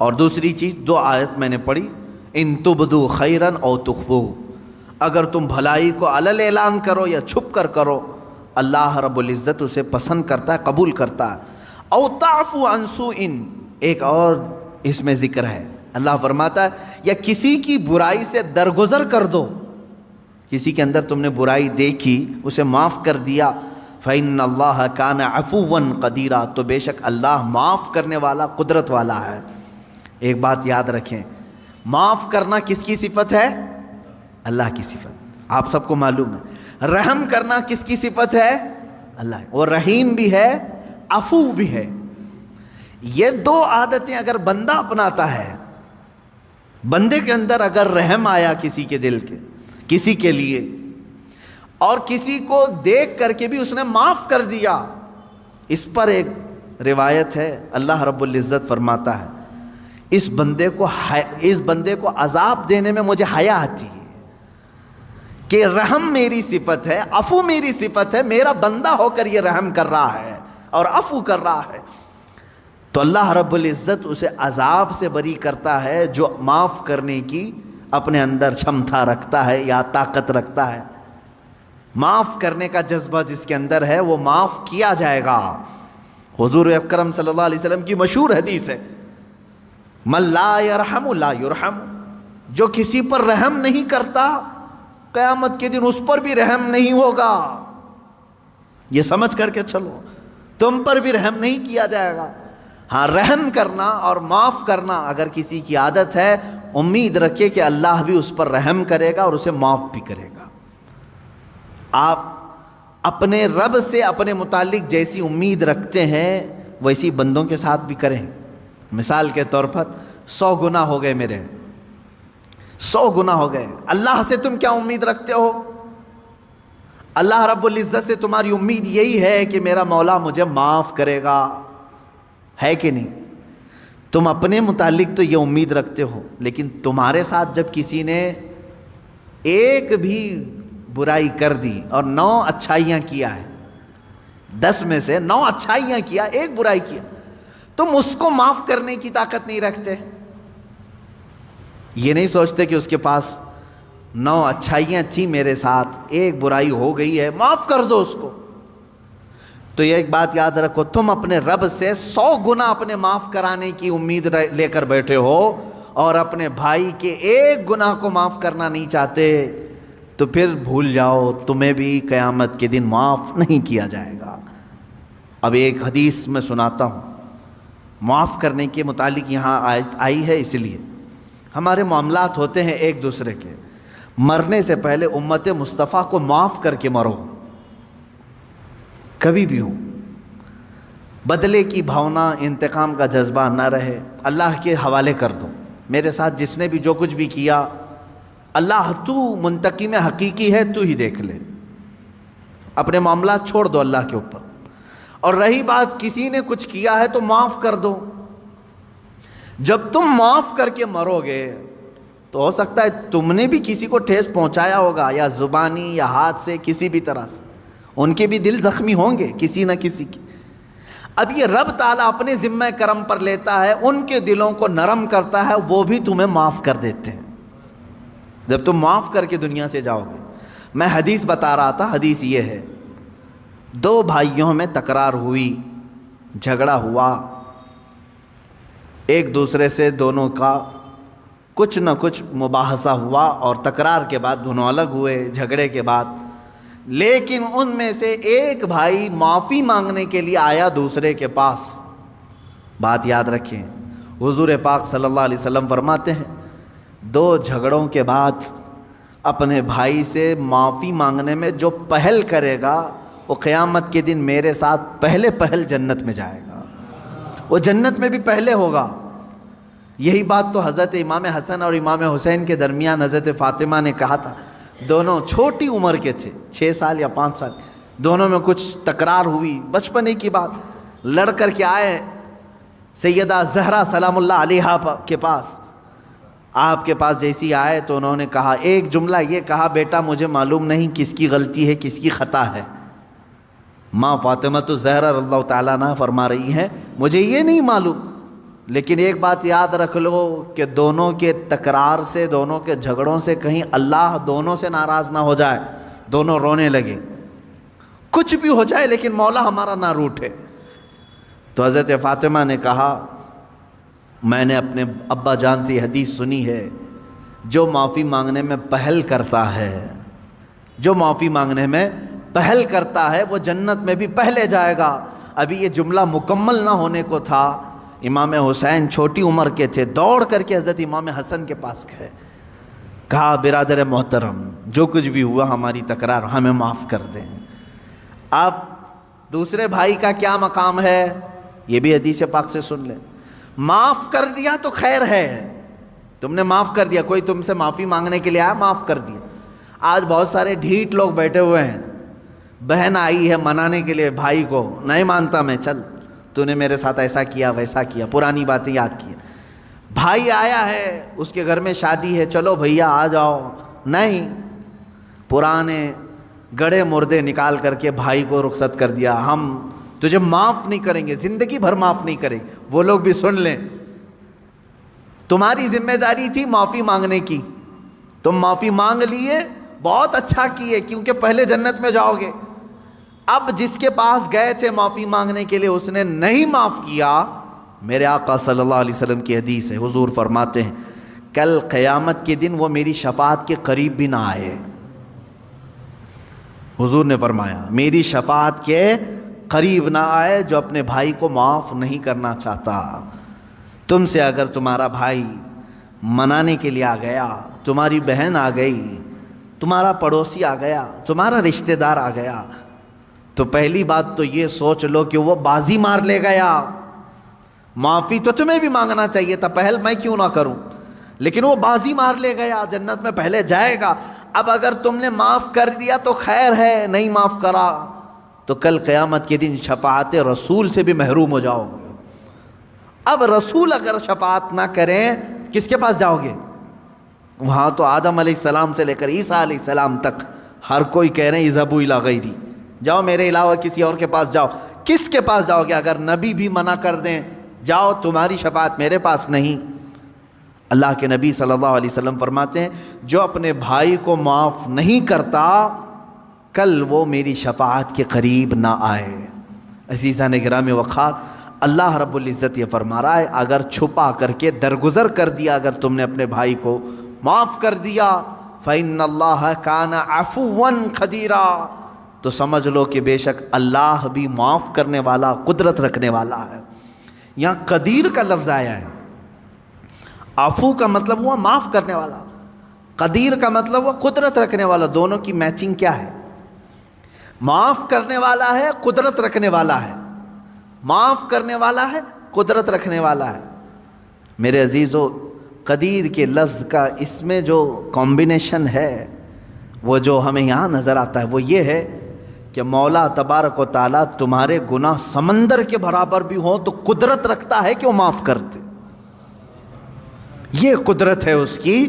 اور دوسری چیز 2 آیت میں نے پڑھی، ان تبدو خیرن او تخفو، اگر تم بھلائی کو علل اعلان کرو یا چھپ کر کرو، اللہ رب العزت اسے پسند کرتا ہے، قبول کرتا ہے۔ او تعفو عن سوء، ایک اور اس میں ذکر ہے، اللہ فرماتا ہے یا کسی کی برائی سے درگزر کر دو، کسی کے اندر تم نے برائی دیکھی اسے معاف کر دیا، فإن اللہ کان عفوا قدیرا، تو بے شک اللہ معاف کرنے والا، قدرت والا ہے۔ ایک بات یاد رکھیں، معاف کرنا کس کی صفت ہے؟ اللہ کی صفت، آپ سب کو معلوم ہے۔ رحم کرنا کس کی صفت ہے؟ اللہ، اور رحیم بھی ہے، عفو بھی ہے۔ یہ 2 عادتیں اگر بندہ اپناتا ہے، بندے کے اندر اگر رحم آیا کسی کے دل کے، کسی کے لیے، اور کسی کو دیکھ کر کے بھی اس نے معاف کر دیا، اس پر ایک روایت ہے، اللہ رب العزت فرماتا ہے اس بندے کو عذاب دینے میں مجھے حیا آتی ہے کہ رحم میری صفت ہے، عفو میری صفت ہے، میرا بندہ ہو کر یہ رحم کر رہا ہے اور عفو کر رہا ہے، تو اللہ رب العزت اسے عذاب سے بری کرتا ہے جو معاف کرنے کی اپنے اندر چھمتا رکھتا ہے یا طاقت رکھتا ہے۔ معاف کرنے کا جذبہ جس کے اندر ہے وہ معاف کیا جائے گا۔ حضور اکرم صلی اللہ علیہ وسلم کی مشہور حدیث ہے، من لا یرحم لا یرحم، جو کسی پر رحم نہیں کرتا قیامت کے دن اس پر بھی رحم نہیں ہوگا۔ یہ سمجھ کر کے چلو، تم پر بھی رحم نہیں کیا جائے گا۔ ہاں، رحم کرنا اور معاف کرنا اگر کسی کی عادت ہے، امید رکھے کہ اللہ بھی اس پر رحم کرے گا اور اسے معاف بھی کرے گا۔ آپ اپنے رب سے اپنے متعلق جیسی امید رکھتے ہیں ویسی بندوں کے ساتھ بھی کریں۔ مثال کے طور پر 100 گناہ ہو گئے میرے، 100 گناہ ہو گئے، اللہ سے تم کیا امید رکھتے ہو؟ اللہ رب العزت سے تمہاری امید یہی ہے کہ میرا مولا مجھے معاف کرے گا، ہے کہ نہیں؟ تم اپنے متعلق تو یہ امید رکھتے ہو، لیکن تمہارے ساتھ جب کسی نے ایک بھی برائی کر دی اور 9 اچھائیاں کیا ہے، 10 میں سے 9 اچھائیاں کیا، ایک برائی کیا، تم اس کو معاف کرنے کی طاقت نہیں رکھتے؟ یہ نہیں سوچتے کہ اس کے پاس 9 اچھائیاں تھیں میرے ساتھ، ایک برائی ہو گئی ہے، معاف کر دو اس کو۔ تو یہ ایک بات یاد رکھو، تم اپنے رب سے 100 گنا اپنے معاف کرانے کی امید لے کر بیٹھے ہو اور اپنے بھائی کے ایک گناہ کو معاف کرنا نہیں چاہتے، تو پھر بھول جاؤ تمہیں بھی قیامت کے دن معاف نہیں کیا جائے گا۔ اب ایک حدیث میں سناتا ہوں، معاف کرنے کے متعلق یہاں آئی ہے، اس لیے ہمارے معاملات ہوتے ہیں ایک دوسرے کے، مرنے سے پہلے امت مصطفیٰ کو معاف کر کے مرو، کبھی بھی ہو، بدلے کی بھاونا، انتقام کا جذبہ نہ رہے، اللہ کے حوالے کر دو۔ میرے ساتھ جس نے بھی جو کچھ بھی کیا، اللہ تو منتقم حقیقی ہے، تو ہی دیکھ لے، اپنے معاملات چھوڑ دو اللہ کے اوپر۔ اور رہی بات کسی نے کچھ کیا ہے تو معاف کر دو، جب تم معاف کر کے مرو گے تو ہو سکتا ہے تم نے بھی کسی کو ٹھیس پہنچایا ہوگا، یا زبانی یا ہاتھ سے، کسی بھی طرح سے، ان کے بھی دل زخمی ہوں گے کسی نہ کسی کے۔ اب یہ رب تعالیٰ اپنے ذمہ کرم پر لیتا ہے، ان کے دلوں کو نرم کرتا ہے، وہ بھی تمہیں معاف کر دیتے ہیں جب تم معاف کر کے دنیا سے جاؤ گے۔ میں حدیث بتا رہا تھا، حدیث یہ ہے، 2 بھائیوں میں تکرار ہوئی، جھگڑا ہوا، ایک دوسرے سے دونوں کا کچھ نہ کچھ مباحثہ ہوا، اور تکرار کے بعد دونوں الگ ہوئے، جھگڑے کے بعد، لیکن ان میں سے ایک بھائی معافی مانگنے کے لیے آیا دوسرے کے پاس۔ بات یاد رکھیں، حضور پاک صلی اللہ علیہ وسلم فرماتے ہیں 2 جھگڑوں کے بعد اپنے بھائی سے معافی مانگنے میں جو پہل کرے گا وہ قیامت کے دن میرے ساتھ پہلے جنت میں جائے گا، وہ جنت میں بھی پہلے ہوگا۔ یہی بات تو حضرت امام حسن اور امام حسین کے درمیان حضرت فاطمہ نے کہا تھا، دونوں چھوٹی عمر کے تھے، 6 سال یا 5 سال، دونوں میں کچھ تکرار ہوئی، بچپنے کی بات، لڑ کر کے آئے سیدہ زہرا سلام اللہ علیہا کے پاس۔ آپ کے پاس جیسی آئے تو انہوں نے کہا، ایک جملہ یہ کہا، بیٹا مجھے معلوم نہیں کس کی غلطی ہے کس کی خطا ہے۔ ماں فاطمہ تو زہرا رضی اللہ تعالیٰ عنہا فرما رہی ہیں، مجھے یہ نہیں معلوم لیکن ایک بات یاد رکھ لو کہ دونوں کے تکرار سے، دونوں کے جھگڑوں سے کہیں اللہ دونوں سے ناراض نہ ہو جائے، دونوں رونے لگے، کچھ بھی ہو جائے لیکن مولا ہمارا نہ روٹھے۔ تو حضرت فاطمہ نے کہا میں نے اپنے ابا جان سے یہ حدیث سنی ہے، جو معافی مانگنے میں پہل کرتا ہے، جو معافی مانگنے میں پہل کرتا ہے وہ جنت میں بھی پہلے جائے گا۔ ابھی یہ جملہ مکمل نہ ہونے کو تھا، امام حسین چھوٹی عمر کے تھے، دوڑ کر کے حضرت امام حسن کے پاس گئے، کہا برادر محترم جو کچھ بھی ہوا ہماری تکرار ہمیں معاف کر دیں۔ اب دوسرے بھائی کا کیا مقام ہے یہ بھی حدیث پاک سے سن لیں۔ معاف کر دیا تو خیر ہے، تم نے معاف کر دیا، کوئی تم سے معافی مانگنے کے لیے آیا معاف کر دیا۔ آج بہت سارے ڈھیٹ لوگ بیٹھے ہوئے ہیں، بہن آئی ہے منانے کے لیے بھائی کو، نہیں مانتا میں، چل تو نے میرے ساتھ ایسا کیا ویسا کیا، پرانی باتیں یاد کی۔ بھائی آیا ہے اس کے گھر میں شادی ہے، چلو بھیا آ جاؤ، نہیں، پرانے گڑے مردے نکال کر کے بھائی کو رخصت کر دیا، ہم تجھے معاف نہیں کریں گے، زندگی بھر معاف نہیں کریں گے۔ وہ لوگ بھی سن لیں، تمہاری ذمہ داری تھی معافی مانگنے کی، تم معافی مانگ لیے، بہت اچھا کیے، کیونکہ پہلے جنت میں جاؤ گے۔ اب جس کے پاس گئے تھے معافی مانگنے کے لیے اس نے نہیں معاف کیا، میرے آقا صلی اللہ علیہ وسلم کی حدیث ہے، حضور فرماتے ہیں کل قیامت کے دن وہ میری شفاعت کے قریب بھی نہ آئے۔ حضور نے فرمایا میری شفاعت کے قریب نہ آئے جو اپنے بھائی کو معاف نہیں کرنا چاہتا۔ تم سے اگر تمہارا بھائی منانے کے لیے آ گیا، تمہاری بہن آ گئی، تمہارا پڑوسی آ گیا، تمہارا رشتہ دار آ گیا، تو پہلی بات تو یہ سوچ لو کہ وہ بازی مار لے گیا۔ معافی تو تمہیں بھی مانگنا چاہیے تھا، پہل میں کیوں نہ کروں، لیکن وہ بازی مار لے گیا، جنت میں پہلے جائے گا۔ اب اگر تم نے معاف کر دیا تو خیر ہے، نہیں معاف کرا تو کل قیامت کے دن شفاعت رسول سے بھی محروم ہو جاؤ گے۔ اب رسول اگر شفاعت نہ کریں کس کے پاس جاؤ گے؟ وہاں تو آدم علیہ السلام سے لے کر عیسیٰ علیہ السلام تک ہر کوئی کہہ رہے ہیں اذهبوا الی غیری، جاؤ میرے علاوہ کسی اور کے پاس جاؤ۔ کس کے پاس جاؤ گے؟ اگر نبی بھی منع کر دیں جاؤ تمہاری شفاعت میرے پاس نہیں۔ اللہ کے نبی صلی اللہ علیہ وسلم فرماتے ہیں جو اپنے بھائی کو معاف نہیں کرتا کل وہ میری شفاعت کے قریب نہ آئے۔ عزیزان گرامی وقار، اللہ رب العزت یہ فرما رہا ہے اگر چھپا کر کے درگزر کر دیا، اگر تم نے اپنے بھائی کو معاف کر دیا فَإِنَّ اللَّهَ كَانَ عَفُوًّا قَدِيرًا، تو سمجھ لو کہ بے شک اللہ بھی معاف کرنے والا، قدرت رکھنے والا ہے۔ یہاں قدیر کا لفظ آیا ہے، عفو کا مطلب ہوا معاف کرنے والا، قدیر کا مطلب ہوا قدرت رکھنے والا۔ دونوں کی میچنگ کیا ہے؟ معاف کرنے والا ہے، قدرت رکھنے والا ہے، معاف کرنے والا ہے، قدرت رکھنے والا ہے۔ میرے عزیزو، قدیر کے لفظ کا اس میں جو کمبینیشن ہے وہ جو ہمیں یہاں نظر آتا ہے وہ یہ ہے کہ مولا تبارک و تعالیٰ تمہارے گناہ سمندر کے برابر بھی ہوں تو قدرت رکھتا ہے کہ وہ معاف کر دے۔ یہ قدرت ہے اس کی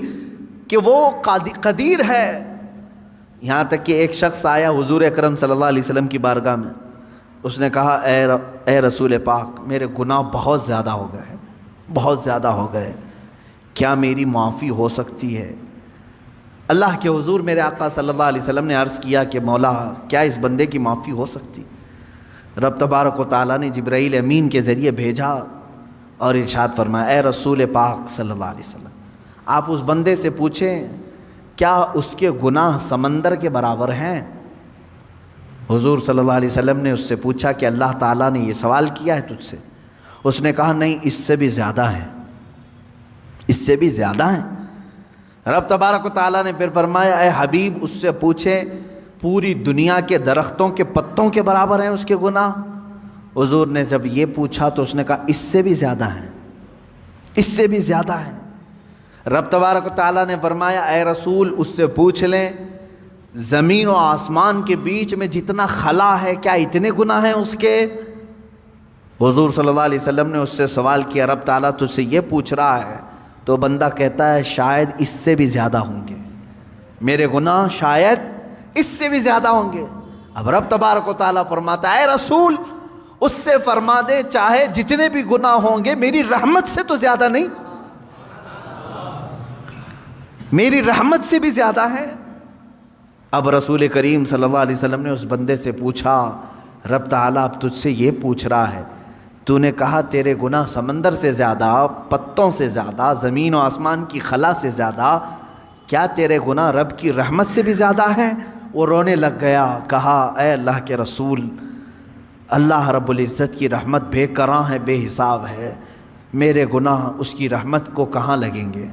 کہ وہ قدیر ہے۔ یہاں تک کہ ایک شخص آیا حضور اکرم صلی اللہ علیہ وسلم کی بارگاہ میں، اس نے کہا اے رسول پاک میرے گناہ بہت زیادہ ہو گئے، بہت زیادہ ہو گئے، کیا میری معافی ہو سکتی ہے؟ اللہ کے حضور میرے آقا صلی اللہ علیہ وسلم نے عرض کیا کہ مولا کیا اس بندے کی معافی ہو سکتی؟ رب تبارک و تعالیٰ نے جبرائیل امین کے ذریعے بھیجا اور ارشاد فرمایا اے رسول پاک صلی اللہ علیہ وسلم آپ اس بندے سے پوچھیں کیا اس کے گناہ سمندر کے برابر ہیں؟ حضور صلی اللہ علیہ وسلم نے اس سے پوچھا کہ اللہ تعالیٰ نے یہ سوال کیا ہے تجھ سے؟ اس نے کہا نہیں، اس سے بھی زیادہ ہیں، اس سے بھی زیادہ ہیں۔ رب تبارک و تعالیٰ نے پھر فرمایا اے حبیب اس سے پوچھیں پوری دنیا کے درختوں کے پتوں کے برابر ہیں اس کے گناہ؟ حضور نے جب یہ پوچھا تو اس نے کہا اس سے بھی زیادہ ہیں، اس سے بھی زیادہ ہیں۔ رب تبارک و تعالیٰ نے فرمایا اے رسول اس سے پوچھ لیں زمین و آسمان کے بیچ میں جتنا خلا ہے کیا اتنے گناہ ہیں اس کے؟ حضور صلی اللہ علیہ وسلم نے اس سے سوال کیا رب تعالیٰ تجھ سے یہ پوچھ رہا ہے؟ تو بندہ کہتا ہے شاید اس سے بھی زیادہ ہوں گے، میرے گناہ شاید اس سے بھی زیادہ ہوں گے۔ اب رب تبارک و تعالیٰ فرماتا ہے اے رسول اس سے فرما دے چاہے جتنے بھی گناہ ہوں گے میری رحمت سے تو زیادہ نہیں، میری رحمت سے بھی زیادہ ہے۔ اب رسول کریم صلی اللہ علیہ وسلم نے اس بندے سے پوچھا، رب تعالیٰ اب تجھ سے یہ پوچھ رہا ہے، تو نے کہا تیرے گناہ سمندر سے زیادہ، پتوں سے زیادہ، زمین و آسمان کی خلا سے زیادہ، کیا تیرے گناہ رب کی رحمت سے بھی زیادہ ہیں؟ وہ رونے لگ گیا، کہا اے اللہ کے رسول، اللہ رب العزت کی رحمت بے کراں ہے، بے حساب ہے، میرے گناہ اس کی رحمت کو کہاں لگیں گے؟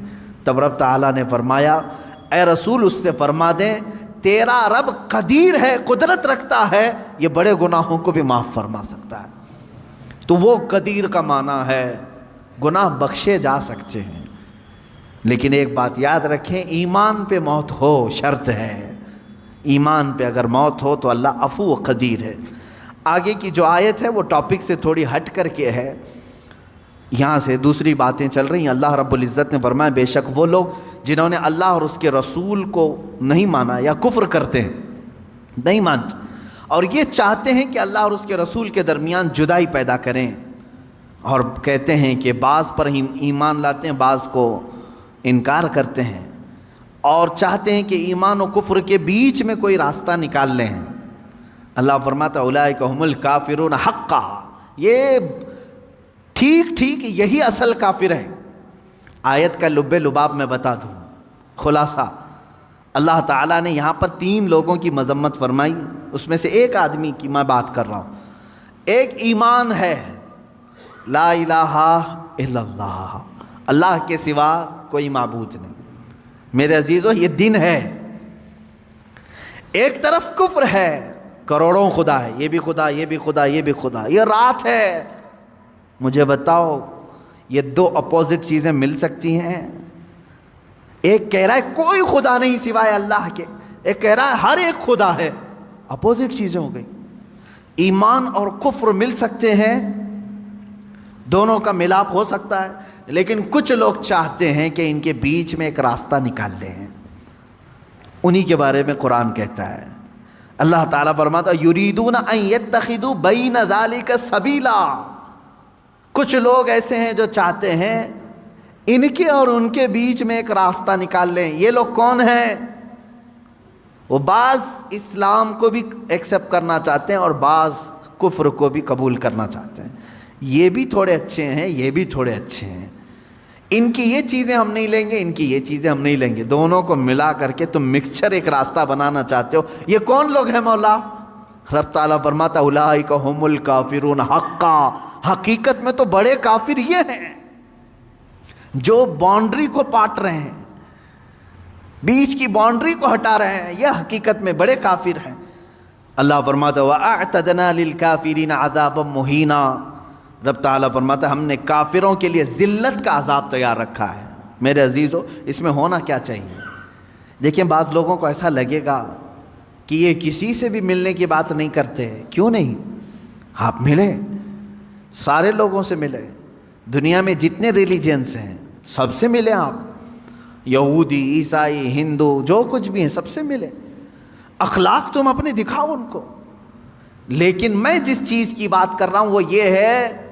تب رب تعالیٰ نے فرمایا اے رسول اس سے فرما دیں تیرا رب قدیر ہے، قدرت رکھتا ہے، یہ بڑے گناہوں کو بھی معاف فرما سکتا ہے۔ تو وہ قدیر کا معنی ہے گناہ بخشے جا سکتے ہیں، لیکن ایک بات یاد رکھیں، ایمان پہ موت ہو شرط ہے، ایمان پہ اگر موت ہو تو اللہ عفو و قدیر ہے۔ آگے کی جو آیت ہے وہ ٹاپک سے تھوڑی ہٹ کر کے ہے، یہاں سے دوسری باتیں چل رہی ہیں۔ اللہ رب العزت نے فرمایا بے شک وہ لوگ جنہوں نے اللہ اور اس کے رسول کو نہیں مانا یا کفر کرتے ہیں، نہیں مانتے، اور یہ چاہتے ہیں کہ اللہ اور اس کے رسول کے درمیان جدائی پیدا کریں، اور کہتے ہیں کہ بعض پر ایمان لاتے ہیں، بعض کو انکار کرتے ہیں، اور چاہتے ہیں کہ ایمان و کفر کے بیچ میں کوئی راستہ نکال لیں، اللہ فرماتا اولئک هم الکافرون حقا، یہ ٹھیک یہی اصل کافر ہے۔ آیت کا لب لباب میں بتا دوں، خلاصہ اللہ تعالیٰ نے یہاں پر 3 لوگوں کی مذمت فرمائی، اس میں سے ایک آدمی کی میں بات کر رہا ہوں۔ ایک ایمان ہے لا الہ الا اللہ، اللہ کے سوا کوئی معبود نہیں، میرے عزیزو یہ دن ہے۔ ایک طرف کفر ہے، کروڑوں خدا ہے، یہ بھی خدا، یہ بھی خدا، یہ بھی خدا، یہ رات ہے۔ مجھے بتاؤ یہ 2 اپوزٹ چیزیں مل سکتی ہیں؟ ایک کہہ رہا ہے کوئی خدا نہیں سوائے اللہ کے، ایک کہہ رہا ہے ہر ایک خدا ہے، اپوزٹ چیزیں ہو گئی۔ ایمان اور کفر مل سکتے ہیں، دونوں کا ملاپ ہو سکتا ہے، لیکن کچھ لوگ چاہتے ہیں کہ ان کے بیچ میں ایک راستہ نکال لیں، انہی کے بارے میں قرآن کہتا ہے۔ اللہ تعالیٰ فرماتا یریدون ان یتخذوا بین ذلک سبیلا، کچھ لوگ ایسے ہیں جو چاہتے ہیں ان کے اور ان کے بیچ میں ایک راستہ نکال لیں۔ یہ لوگ کون ہیں؟ وہ بعض اسلام کو بھی ایکسیپٹ کرنا چاہتے ہیں اور بعض کفر کو بھی قبول کرنا چاہتے ہیں، یہ بھی تھوڑے اچھے ہیں، یہ بھی تھوڑے اچھے ہیں، ان کی یہ چیزیں ہم نہیں لیں گے، ان کی یہ چیزیں ہم نہیں لیں گے، دونوں کو ملا کر کے تم مکسچر ایک راستہ بنانا چاہتے ہو۔ یہ کون لوگ ہیں مولا؟ رب تعالیٰ فرماتا اولئک هم الکافرون حقا، حقیقت میں تو بڑے کافر یہ ہیں جو باؤنڈری کو پاٹ رہے ہیں، بیچ کی باؤنڈری کو ہٹا رہے ہیں، یہ حقیقت میں بڑے کافر ہیں۔ اللہ فرماتا وَأَعْتَدْنَا لِلْكَافِرِينَ عَذَابًا مُهِينًا، رب تعالیٰ فرماتا ہم نے کافروں کے لیے ذلت کا عذاب تیار رکھا ہے۔ میرے عزیزو اس میں ہونا کیا چاہیے؟ دیکھیں بعض لوگوں کو ایسا لگے گا کہ یہ کسی سے بھی ملنے کی بات نہیں کرتے، کیوں نہیں؟ آپ ملیں، سارے لوگوں سے ملیں، دنیا میں جتنے ریلیجنس ہیں سب سے ملیں، آپ یہودی، عیسائی، ہندو، جو کچھ بھی ہیں سب سے ملیں، اخلاق تم اپنے دکھاؤ ان کو۔ لیکن میں جس چیز کی بات کر رہا ہوں وہ یہ ہے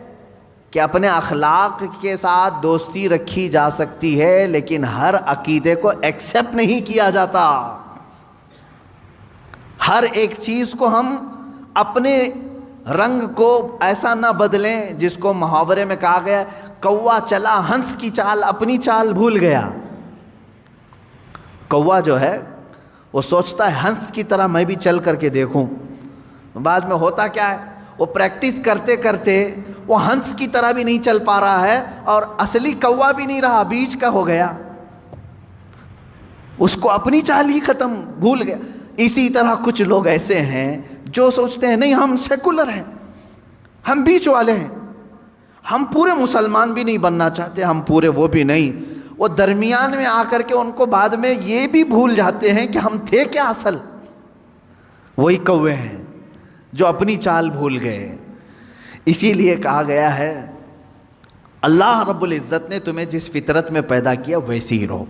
کہ اپنے اخلاق کے ساتھ دوستی رکھی جا سکتی ہے، لیکن ہر عقیدے کو ایکسیپٹ نہیں کیا جاتا، ہر ایک چیز کو ہم اپنے رنگ کو ایسا نہ بدلیں جس کو محاورے میں کہا گیا کوا چلا ہنس کی چال، اپنی چال بھول گیا۔ کوا جو ہے وہ سوچتا ہے ہنس کی طرح میں بھی چل کر کے دیکھوں، بعد میں ہوتا کیا ہے وہ پریکٹس کرتے کرتے وہ ہنس کی طرح بھی نہیں چل پا رہا ہے اور اصلی کوا بھی نہیں رہا، بیچ کا ہو گیا، اس کو اپنی چال ہی ختم، بھول گیا۔ اسی طرح کچھ لوگ ایسے ہیں جو سوچتے ہیں نہیں ہم سیکولر ہیں، ہم بیچ والے ہیں، ہم پورے مسلمان بھی نہیں بننا چاہتے، ہم پورے وہ بھی نہیں، وہ درمیان میں آ کر کے ان کو بعد میں یہ بھی بھول جاتے ہیں کہ ہم تھے کیا اصل، وہی کوے ہیں جو اپنی چال بھول گئے۔ اسی لیے کہا گیا ہے اللہ رب العزت نے تمہیں جس فطرت میں پیدا کیا ویسے ہی رہو،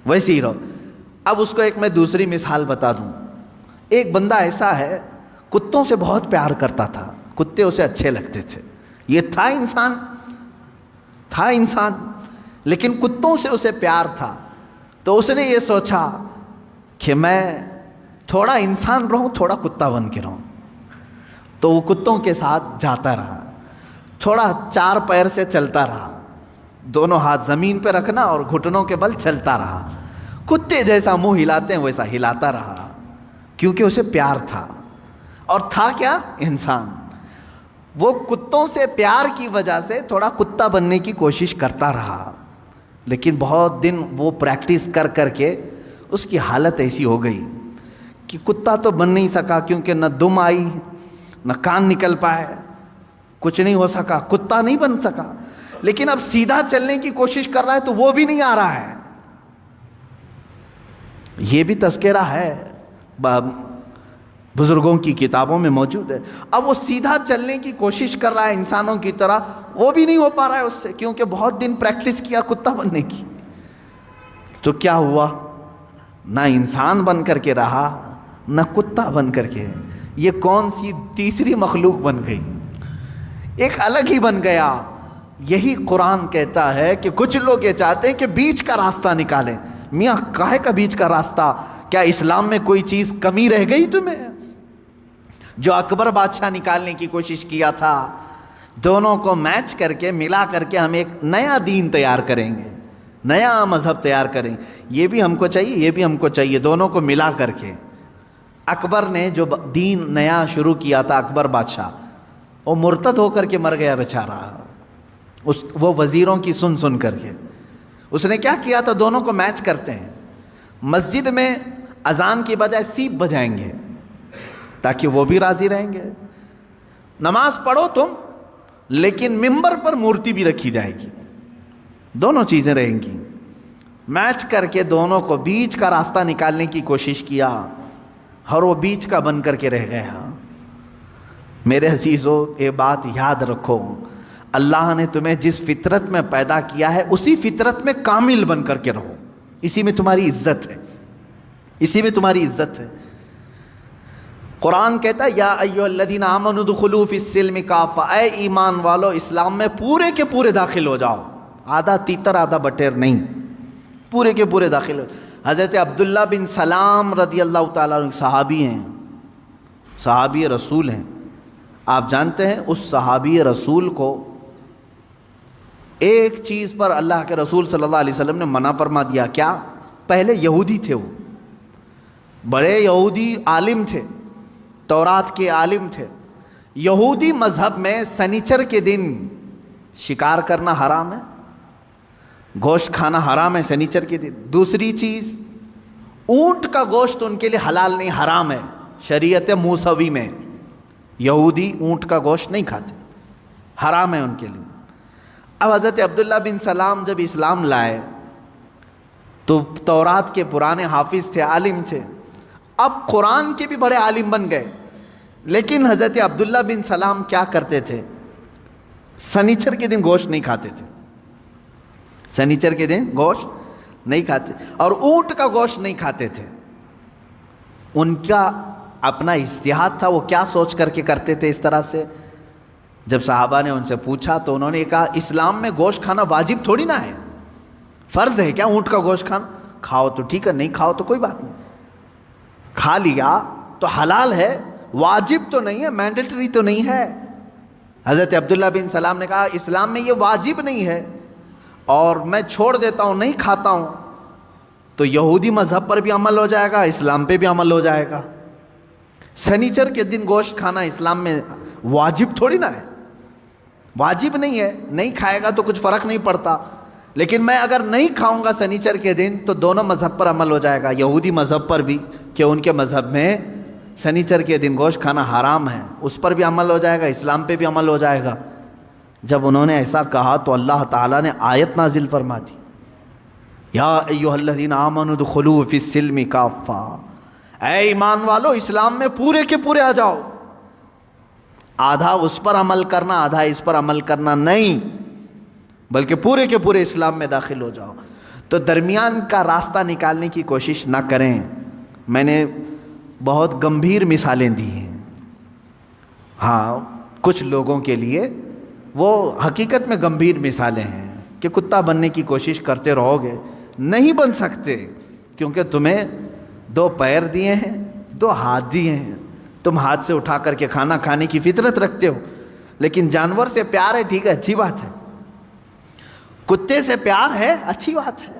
ویسے ہی رہو۔ اب اس کو ایک میں دوسری مثال بتا دوں۔ ایک بندہ ایسا ہے کتوں سے بہت پیار کرتا تھا، کتے اسے اچھے لگتے تھے. یہ تھا انسان لیکن کتوں سے اسے پیار تھا. تو اس نے یہ سوچا کہ میں تھوڑا انسان رہوں, تھوڑا کتا بن کے رہوں. تو وہ کتوں کے ساتھ جاتا رہا, تھوڑا 4 پیر سے چلتا رہا, دونوں ہاتھ زمین پہ رکھنا اور گھٹنوں کے بل چلتا رہا. کتے جیسا منہ ہلاتے ہیں ویسا ہلاتا رہا, کیونکہ اسے پیار تھا. اور تھا کیا؟ انسان. وہ کتوں سے پیار کی وجہ سے تھوڑا کتا بننے کی کوشش کرتا رہا, لیکن بہت دن وہ پریکٹس کر کر کے اس کی حالت ایسی ہو گئی کہ کتا تو بن نہیں سکا, کیونکہ نہ دم آئی نہ کان نکل پائے, کچھ نہیں ہو سکا, کتا نہیں بن سکا. لیکن اب سیدھا چلنے کی کوشش کر رہا ہے تو وہ بھی نہیں آ رہا ہے. یہ بھی تذکرہ ہے, بزرگوں کی کتابوں میں موجود ہے. اب وہ سیدھا چلنے کی کوشش کر رہا ہے انسانوں کی طرح, وہ بھی نہیں ہو پا رہا ہے اس سے, کیونکہ بہت دن پریکٹس کیا کتا بننے کی. تو کیا ہوا؟ نہ انسان بن کر کے رہا نہ کتا بن کر کے. یہ کون سی تیسری مخلوق بن گئی, ایک الگ ہی بن گیا. یہی قرآن کہتا ہے کہ کچھ لوگ یہ چاہتے ہیں کہ بیچ کا راستہ نکالیں. میاں کاہے کا بیچ کا راستہ؟ کیا اسلام میں کوئی چیز کمی رہ گئی تمہیں؟ جو اکبر بادشاہ نکالنے کی کوشش کیا تھا, دونوں کو میچ کر کے ملا کر کے ہم ایک نیا دین تیار کریں گے, نیا مذہب تیار کریں, یہ بھی ہم کو چاہیے یہ بھی ہم کو چاہیے, دونوں کو ملا کر کے. اکبر نے جو دین نیا شروع کیا تھا, اکبر بادشاہ, وہ مرتد ہو کر کے مر گیا بیچارہ, وہ وزیروں کی سن کر کے. اس نے کیا کیا تھا؟ دونوں کو میچ کرتے ہیں. مسجد میں اذان کی بجائے سیپ بجائیں گے تاکہ وہ بھی راضی رہیں گے. نماز پڑھو تم, لیکن ممبر پر مورتی بھی رکھی جائے گی, دونوں چیزیں رہیں گی. میچ کر کے دونوں کو بیچ کا راستہ نکالنے کی کوشش کیا, اور وہ بیچ کا بن کر کے رہ گیا. میرے عزیزو, یہ بات یاد رکھو, اللہ نے تمہیں جس فطرت میں پیدا کیا ہے اسی فطرت میں کامل بن کر کے رہو. اسی میں تمہاری عزت ہے, اسی میں تمہاری عزت ہے. قرآن کہتا ہے یا ایھا الذین آمنوا ادخلوا فی السلم کافہ, اے ایمان والو اسلام میں پورے کے پورے داخل ہو جاؤ, آدھا تیتر آدھا بٹیر نہیں, پورے کے پورے داخل ہو. حضرت عبداللہ بن سلام رضی اللہ تعالیٰ عنہ صحابی ہیں, صحابی رسول ہیں. آپ جانتے ہیں اس صحابی رسول کو ایک چیز پر اللہ کے رسول صلی اللہ علیہ وسلم نے منع فرما دیا. کیا؟ پہلے یہودی تھے, وہ بڑے یہودی عالم تھے, تورات کے عالم تھے. یہودی مذہب میں سنیچر کے دن شکار کرنا حرام ہے, گوشت کھانا حرام ہے سنیچر کے دن. دوسری چیز, اونٹ کا گوشت ان کے لیے حلال نہیں, حرام ہے شریعت موسوی میں. یہودی اونٹ کا گوشت نہیں کھاتے, حرام ہے ان کے لیے. اب حضرت عبداللہ بن سلام جب اسلام لائے تو تورات کے پرانے حافظ تھے, عالم تھے, اب قرآن کے بھی بڑے عالم بن گئے. لیکن حضرت عبداللہ بن سلام کیا کرتے تھے؟ سنیچر کے دن گوشت نہیں کھاتے تھے, سنیچر کے دن گوشت نہیں کھاتے, اور اونٹ کا گوشت نہیں کھاتے تھے. ان کا اپنا اجتہاد تھا, وہ کیا سوچ کر کے کرتے تھے اس طرح سے. جب صحابہ نے ان سے پوچھا تو انہوں نے کہا اسلام میں گوشت کھانا واجب تھوڑی نہ ہے, فرض ہے کیا اونٹ کا گوشت کھانا؟ کھاؤ تو ٹھیک ہے, نہیں کھاؤ تو کوئی بات نہیں, کھا لیا تو حلال ہے, واجب تو نہیں ہے, مینڈیٹری تو نہیں ہے. حضرت عبداللہ بن سلام نے کہا اسلام میں یہ واجب نہیں ہے اور میں چھوڑ دیتا ہوں, نہیں کھاتا ہوں, تو یہودی مذہب پر بھی عمل ہو جائے گا, اسلام پہ بھی عمل ہو جائے گا. سنیچر کے دن گوشت کھانا اسلام میں واجب تھوڑی نہ ہے, واجب نہیں ہے, نہیں کھائے گا تو کچھ فرق نہیں پڑتا. لیکن میں اگر نہیں کھاؤں گا سنیچر کے دن تو دونوں مذہب پر عمل ہو جائے گا, یہودی مذہب پر بھی کہ ان کے مذہب میں سنیچر کے دن گوشت کھانا حرام ہے, اس پر بھی عمل ہو جائے گا, اسلام پہ بھی عمل ہو جائے گا. جب انہوں نے ایسا کہا تو اللہ تعالیٰ نے آیت نازل فرما دی, یا ایھا الذین آمنوا ادخلوا فی السلم کافہ, اے ایمان والو اسلام میں پورے کے پورے آ جاؤ. آدھا اس پر عمل کرنا آدھا اس پر عمل کرنا نہیں, بلکہ پورے کے پورے اسلام میں داخل ہو جاؤ. تو درمیان کا راستہ نکالنے کی کوشش نہ کریں. میں نے بہت گمبھیر مثالیں دی ہیں. ہاں, کچھ لوگوں کے لیے وہ حقیقت میں گمبھیر مثالیں ہیں کہ کتا بننے کی کوشش کرتے رہو گے، نہیں بن سکتے، کیونکہ تمہیں 2 پیر دیے ہیں، 2 ہاتھ دیے ہیں، تم ہاتھ سے اٹھا کر کے کھانا کھانے کی فطرت رکھتے ہو، لیکن جانور سے پیار ہے، ٹھیک ہے، اچھی بات ہے، کتے سے پیار ہے، اچھی بات ہے،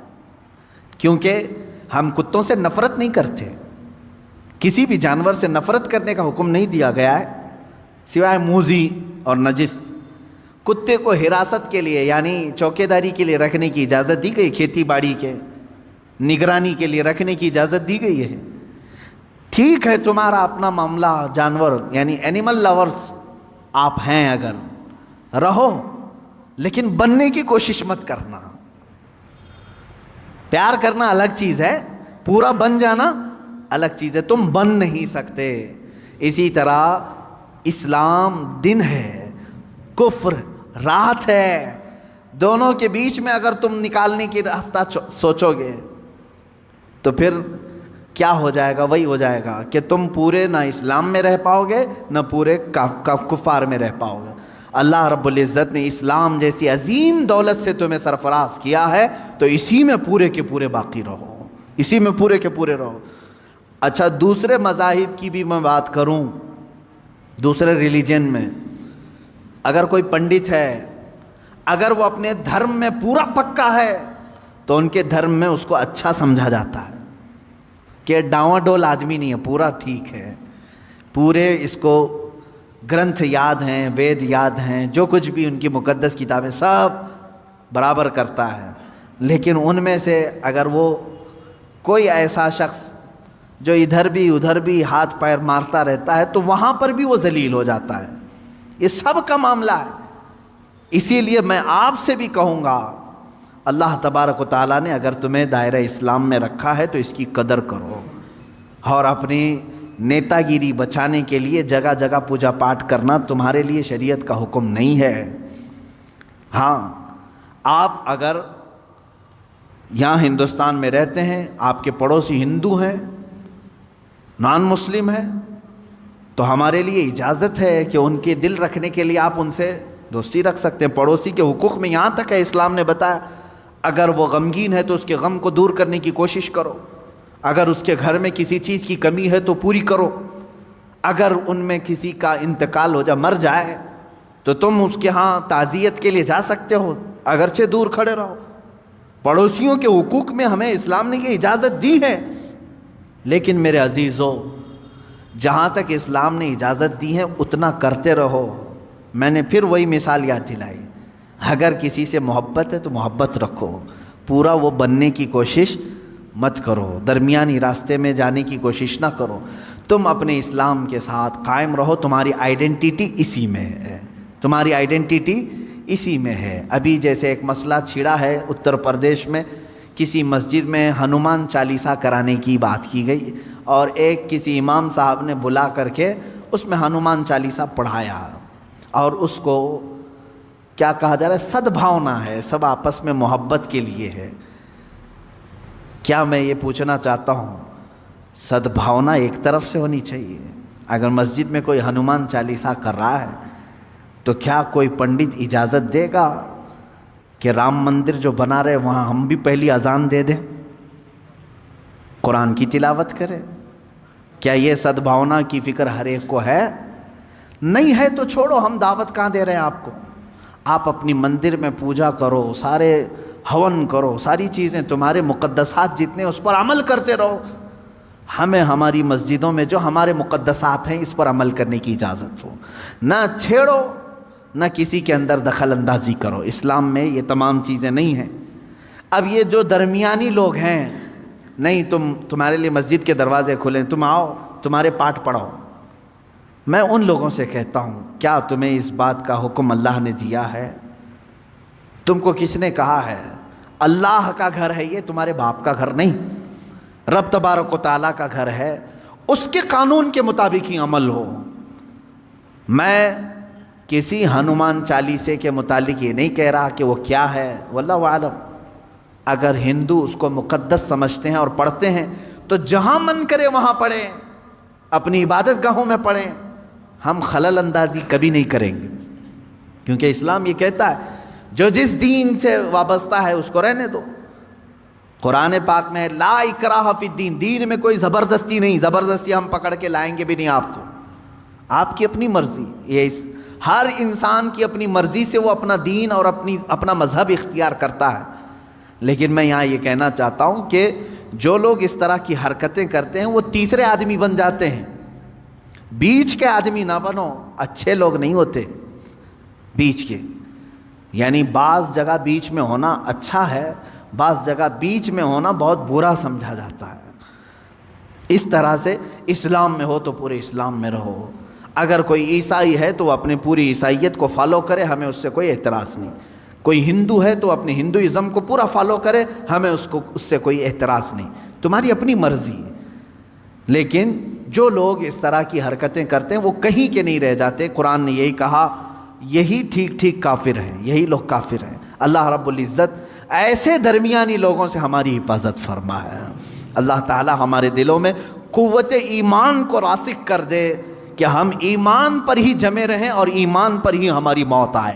کیونکہ ہم کتوں سے نفرت نہیں کرتے، کسی بھی جانور سے نفرت کرنے کا حکم نہیں دیا گیا ہے سوائے موذی اور نجس۔ کتے کو حراست کے لیے یعنی چوکیداری کے لیے رکھنے کی اجازت دی گئی، کھیتی باڑی کے نگرانی کے لیے رکھنے کی اجازت دی گئی ہے، ٹھیک ہے، تمہارا اپنا معاملہ، جانور یعنی اینیمل لورز آپ ہیں، اگر رہو، لیکن بننے کی کوشش مت کرنا۔ پیار کرنا الگ چیز ہے، پورا بن جانا الگ چیز ہے، تم بن نہیں سکتے۔ اسی طرح اسلام دن ہے، کفر رات ہے، دونوں کے بیچ میں اگر تم نکالنے کی راستہ سوچو گے تو پھر کیا ہو جائے گا؟ وہی ہو جائے گا کہ تم پورے نہ اسلام میں رہ پاؤ گے نہ پورے کفار میں رہ پاؤ گے۔ اللہ رب العزت نے اسلام جیسی عظیم دولت سے تمہیں سرفراز کیا ہے، تو اسی میں پورے کے پورے باقی رہو، اسی میں پورے کے پورے رہو۔ اچھا، دوسرے مذاہب کی بھی میں بات کروں، دوسرے ریلیجن میں اگر کوئی پنڈت ہے، اگر وہ اپنے دھرم میں پورا پکا ہے تو ان کے دھرم میں اس کو اچھا سمجھا جاتا ہے کہ ڈاواں ڈول آدمی نہیں ہے، پورا ٹھیک ہے، پورے اس کو گرنتھ یاد ہیں، وید یاد ہیں، جو کچھ بھی ان کی مقدس کتابیں سب برابر کرتا ہے۔ لیکن ان میں سے اگر وہ کوئی ایسا شخص جو ادھر بھی ادھر بھی ہاتھ پیر مارتا رہتا ہے تو وہاں پر بھی وہ ذلیل ہو جاتا ہے۔ یہ سب کا معاملہ ہے۔ اسی لیے میں آپ سے بھی کہوں گا، اللہ تبارک و تعالیٰ نے اگر تمہیں دائرہ اسلام میں رکھا ہے تو اس کی قدر کرو، اور اپنی نیتا گیری بچانے کے لیے جگہ جگہ پوجا پاٹ کرنا تمہارے لیے شریعت کا حکم نہیں ہے۔ ہاں، آپ اگر یہاں ہندوستان میں رہتے ہیں، آپ کے پڑوسی ہندو ہیں، نان مسلم ہیں، تو ہمارے لیے اجازت ہے کہ ان کے دل رکھنے کے لیے آپ ان سے دوستی رکھ سکتے ہیں۔ پڑوسی کے حقوق میں یہاں تک ہے، اسلام نے بتایا اگر وہ غمگین ہے تو اس کے غم کو دور کرنے کی کوشش کرو، اگر اس کے گھر میں کسی چیز کی کمی ہے تو پوری کرو، اگر ان میں کسی کا انتقال ہو جائے، مر جائے، تو تم اس کے ہاں تعزیت کے لیے جا سکتے ہو، اگرچہ دور کھڑے رہو۔ پڑوسیوں کے حقوق میں ہمیں اسلام نے یہ اجازت دی ہے، لیکن میرے عزیزو، جہاں تک اسلام نے اجازت دی ہے اتنا کرتے رہو۔ میں نے پھر وہی مثال یاد دلائی، اگر کسی سے محبت ہے تو محبت رکھو، پورا وہ بننے کی کوشش مت کرو، درمیانی راستے میں جانے کی کوشش نہ کرو، تم اپنے اسلام کے ساتھ قائم رہو، تمہاری آئیڈینٹی اسی میں ہے، تمہاری آئیڈینٹی اسی میں ہے۔ ابھی جیسے ایک مسئلہ چھڑا ہے اتر پردیش میں، کسی مسجد میں ہنومان چالیسا کرانے کی بات کی گئی، اور ایک کسی امام صاحب نے بلا کر کے اس میں ہنومان چالیسا پڑھایا، اور اس کو کیا کہا جا رہا ہے، سدبھاونا ہے، سب آپس میں محبت کے لیے ہے۔ کیا میں یہ پوچھنا چاہتا ہوں، سدبھاونا ایک طرف سے ہونی چاہیے؟ اگر مسجد میں کوئی ہنومان چالیسا کر رہا ہے تو کیا کوئی پنڈت اجازت دے گا کہ رام مندر جو بنا رہے وہاں ہم بھی پہلی اذان دے دیں، قرآن کی تلاوت کریں؟ کیا یہ سدبھاونا کی فکر ہر ایک کو ہے؟ نہیں ہے تو چھوڑو، ہم دعوت کہاں دے رہے ہیں آپ کو؟ آپ اپنی مندر میں پوجا کرو، سارے ہون کرو، ساری چیزیں تمہارے مقدسات جتنے اس پر عمل کرتے رہو۔ ہمیں ہماری مسجدوں میں جو ہمارے مقدسات ہیں اس پر عمل کرنے کی اجازت ہو، نہ چھیڑو، نہ کسی کے اندر دخل اندازی کرو۔ اسلام میں یہ تمام چیزیں نہیں ہیں۔ اب یہ جو درمیانی لوگ ہیں، نہیں تمہارے لیے مسجد کے دروازے کھلیں، تم آؤ، تمہارے پاٹ پڑھو، میں ان لوگوں سے کہتا ہوں، کیا تمہیں اس بات کا حکم اللہ نے دیا ہے؟ تم کو کس نے کہا ہے؟ اللہ کا گھر ہے یہ، تمہارے باپ کا گھر نہیں، رب تبارک و تعالیٰ کا گھر ہے، اس کے قانون کے مطابق ہی عمل ہو۔ میں کسی ہنومان چالیسے کے متعلق یہ نہیں کہہ رہا کہ وہ کیا ہے، واللہ اعلم۔ اگر ہندو اس کو مقدس سمجھتے ہیں اور پڑھتے ہیں تو جہاں من کرے وہاں پڑھیں، اپنی عبادت گاہوں میں پڑھیں، ہم خلل اندازی کبھی نہیں کریں گے، کیونکہ اسلام یہ کہتا ہے جو جس دین سے وابستہ ہے اس کو رہنے دو۔ قرآن پاک میں لا اکراہ فی الدین، دین میں کوئی زبردستی نہیں، زبردستی ہم پکڑ کے لائیں گے بھی نہیں آپ کو، آپ کی اپنی مرضی۔ یہ ہر انسان کی اپنی مرضی سے وہ اپنا دین اور اپنا مذہب اختیار کرتا ہے۔ لیکن میں یہاں یہ کہنا چاہتا ہوں کہ جو لوگ اس طرح کی حرکتیں کرتے ہیں وہ تیسرے آدمی بن جاتے ہیں، بیچ کے آدمی نہ بنو، اچھے لوگ نہیں ہوتے بیچ کے۔ یعنی بعض جگہ بیچ میں ہونا اچھا ہے، بعض جگہ بیچ میں ہونا بہت برا سمجھا جاتا ہے۔ اس طرح سے اسلام میں ہو تو پورے اسلام میں رہو، اگر کوئی عیسائی ہے تو وہ اپنی پوری عیسائیت کو فالو کرے، ہمیں اس سے کوئی اعتراض نہیں۔ کوئی ہندو ہے تو اپنے ہندوازم کو پورا فالو کرے، ہمیں اس سے کوئی اعتراض نہیں، تمہاری اپنی مرضی ہے۔ لیکن جو لوگ اس طرح کی حرکتیں کرتے ہیں وہ کہیں کے نہیں رہ جاتے۔ قرآن نے یہی کہا، یہی ٹھیک کافر ہیں، یہی لوگ کافر ہیں۔ اللہ رب العزت ایسے درمیانی لوگوں سے ہماری حفاظت فرمائے۔ اللہ تعالی ہمارے دلوں میں قوت ایمان کو راسخ کر دے کہ ہم ایمان پر ہی جمے رہیں اور ایمان پر ہی ہماری موت آئے۔